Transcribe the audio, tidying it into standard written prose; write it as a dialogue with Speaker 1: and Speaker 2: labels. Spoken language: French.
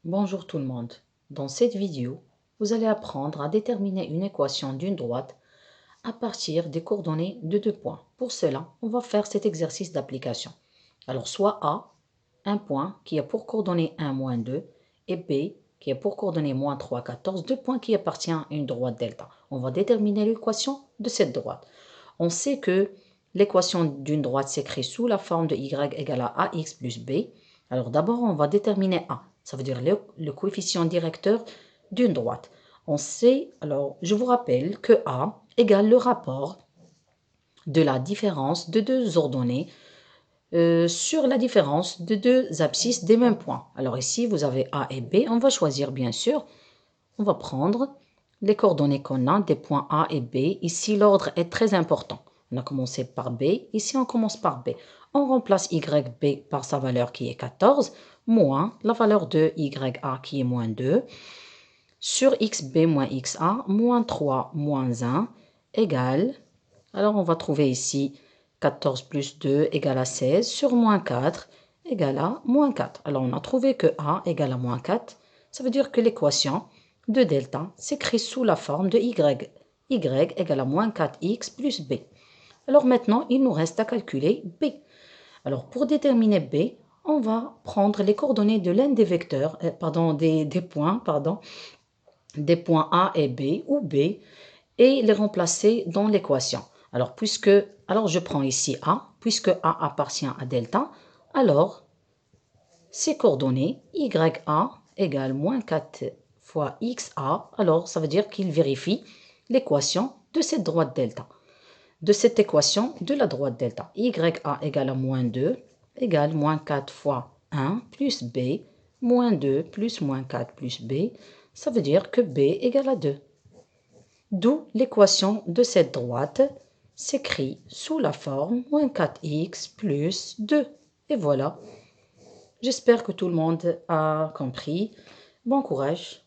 Speaker 1: Bonjour tout le monde. Dans cette vidéo, vous allez apprendre à déterminer une équation d'une droite à partir des coordonnées de 2 points. Pour cela, on va faire cet exercice d'application. Alors, soit A, un point qui a pour coordonnées 1, moins 2, et B, qui a pour coordonnées moins 3, 14, 2 points qui appartiennent à une droite delta. On va déterminer l'équation de cette droite. On sait que l'équation d'une droite s'écrit sous la forme de y égale à ax plus b. Alors d'abord, on va déterminer a. Ça veut dire le coefficient directeur d'une droite. On sait, alors je vous rappelle que a égale le rapport de la différence de deux ordonnées sur la différence de deux abscisses des mêmes points. Alors ici, vous avez a et b. On va choisir bien sûr. On va prendre les coordonnées qu'on a des points A et B. Ici, l'ordre est très important. On a commencé par B. Ici, on commence par B. On remplace YB par sa valeur qui est 14, moins la valeur de YA qui est moins 2, sur XB moins XA, moins 3 moins 1, égale, alors on va trouver ici 14 plus 2 égale à 16, sur moins 4 égale à moins 4. Alors on a trouvé que A égale à moins 4, ça veut dire que l'équation de delta s'écrit sous la forme de y égale à moins 4x plus b. Alors maintenant, il nous reste à calculer b. Alors pour déterminer b, on va prendre les coordonnées de l'un des vecteurs, des points A et B ou B et les remplacer dans l'équation. Alors je prends ici A, puisque A appartient à delta, alors ces coordonnées YA égale moins 4 fois XA, alors ça veut dire qu'il vérifie l'équation de cette droite delta, de cette équation de la droite delta. YA égale à moins 2 égale moins 4 fois 1 plus B, moins 2 plus moins 4 plus B, ça veut dire que B égale à 2. D'où l'équation de cette droite s'écrit sous la forme moins 4x plus 2. Et voilà. J'espère que tout le monde a compris. Bon courage.